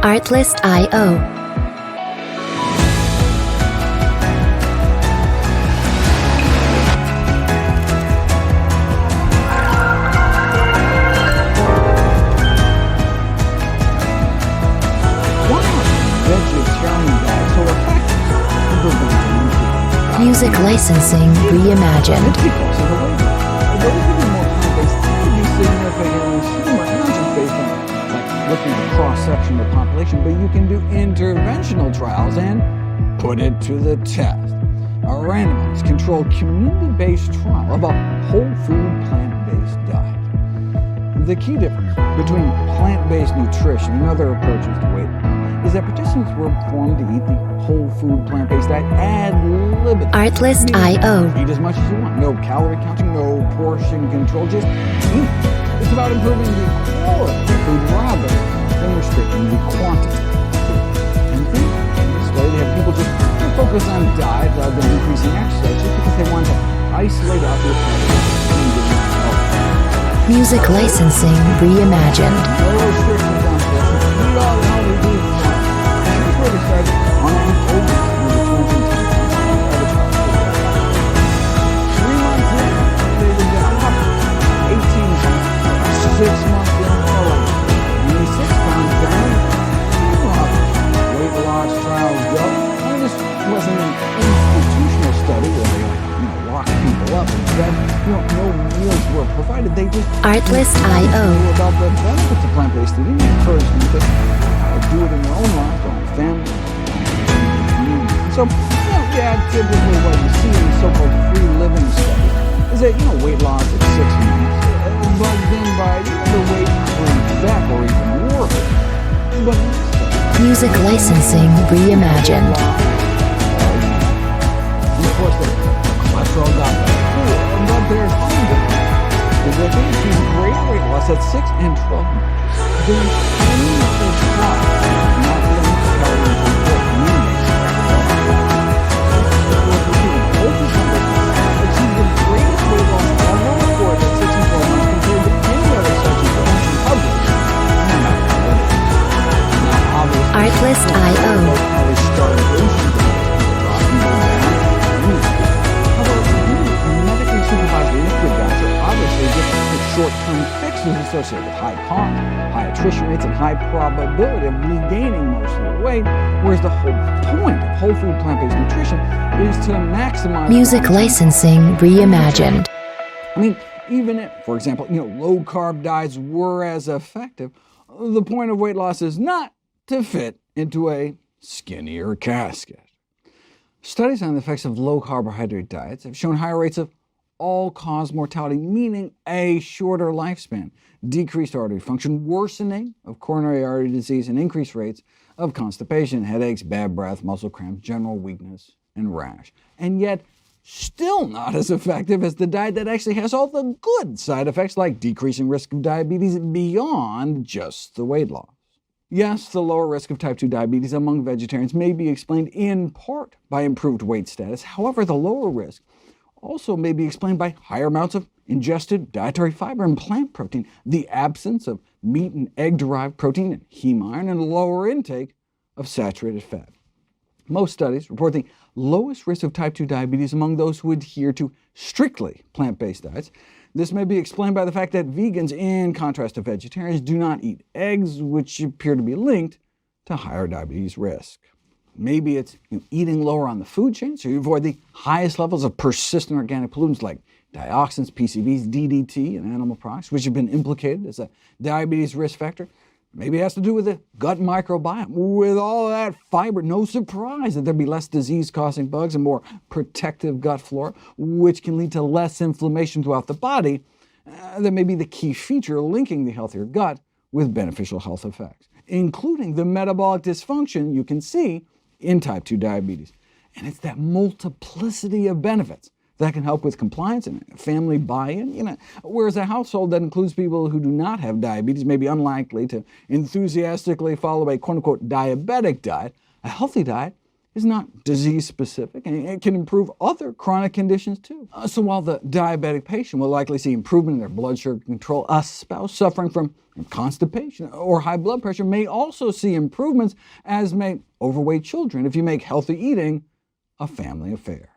Artlist.io. Music licensing reimagined. Looking at a cross-section of the population, but you can do interventional trials and put it to the test. A randomized, controlled, community-based trial of a whole food, plant-based diet. The key difference between plant-based nutrition and other approaches to weight loss is that participants were formed to eat the whole food, plant-based diet ad libitum. Artlist.io. Eat as much as you want. No calorie counting, no portion control, just eat. It's about improving the quality of food rather than restricting the quantity of food. And in this way, they have people just focus on diet rather than increasing exercise just because they want to isolate out the effects of health. Music licensing reimagined. No restrictions on this. Eat all the healthy food. Here's where they started on the over with the 3 months in, they were down 18 pounds. 6 months in, 26 pounds down. Weight loss trials go. I mean, this wasn't an institutional study where they locked people up and said, no meals were provided. They just Artlist.io. knew about the benefits of plant-based eating and encouraged them to do it in their own lives, their own family, community. So, typically what you see in so-called free living studies is that, weight loss at 6 months. But then by the weight comes back or even worse. But Music licensing reimagined. of course, the cholesterol got better. But there's hunger. Is that they achieve great weight loss at 6 and 12 months. The initial trial, not the calories and what means. Achieved the greatest weight loss ever recorded at 6 and 12 months. Artlist.io. Medically supervised liquid diets are obviously just short-term fixes associated with high cost, high attrition rates, and high probability of regaining most of the weight, whereas the whole point of whole food plant-based nutrition is to maximize Music licensing reimagined. I mean, even if, for example, low-carb diets were as effective, the point of weight loss is not to fit into a skinnier casket. Studies on the effects of low-carbohydrate diets have shown higher rates of all-cause mortality, meaning a shorter lifespan, decreased artery function, worsening of coronary artery disease, and increased rates of constipation, headaches, bad breath, muscle cramps, general weakness, and rash. And yet, still not as effective as the diet that actually has all the good side effects like decreasing risk of diabetes beyond just the weight loss. Yes, the lower risk of type 2 diabetes among vegetarians may be explained in part by improved weight status. However, the lower risk also may be explained by higher amounts of ingested dietary fiber and plant protein, the absence of meat and egg-derived protein and heme iron, and a lower intake of saturated fat. Most studies report the lowest risk of type 2 diabetes among those who adhere to strictly plant-based diets. This may be explained by the fact that vegans, in contrast to vegetarians, do not eat eggs, which appear to be linked to higher diabetes risk. Maybe it's eating lower on the food chain, so you avoid the highest levels of persistent organic pollutants like dioxins, PCBs, DDT, and animal products, which have been implicated as a diabetes risk factor. Maybe it has to do with the gut microbiome. With all that fiber, no surprise that there'd be less disease-causing bugs and more protective gut flora, which can lead to less inflammation throughout the body. That may be the key feature linking the healthier gut with beneficial health effects, including the metabolic dysfunction you can see in type 2 diabetes. And it's that multiplicity of benefits that can help with compliance and family buy-in. Whereas a household that includes people who do not have diabetes may be unlikely to enthusiastically follow a quote-unquote diabetic diet, a healthy diet is not disease-specific, and it can improve other chronic conditions too. So while the diabetic patient will likely see improvement in their blood sugar control, a spouse suffering from constipation or high blood pressure may also see improvements, as may overweight children, if you make healthy eating a family affair.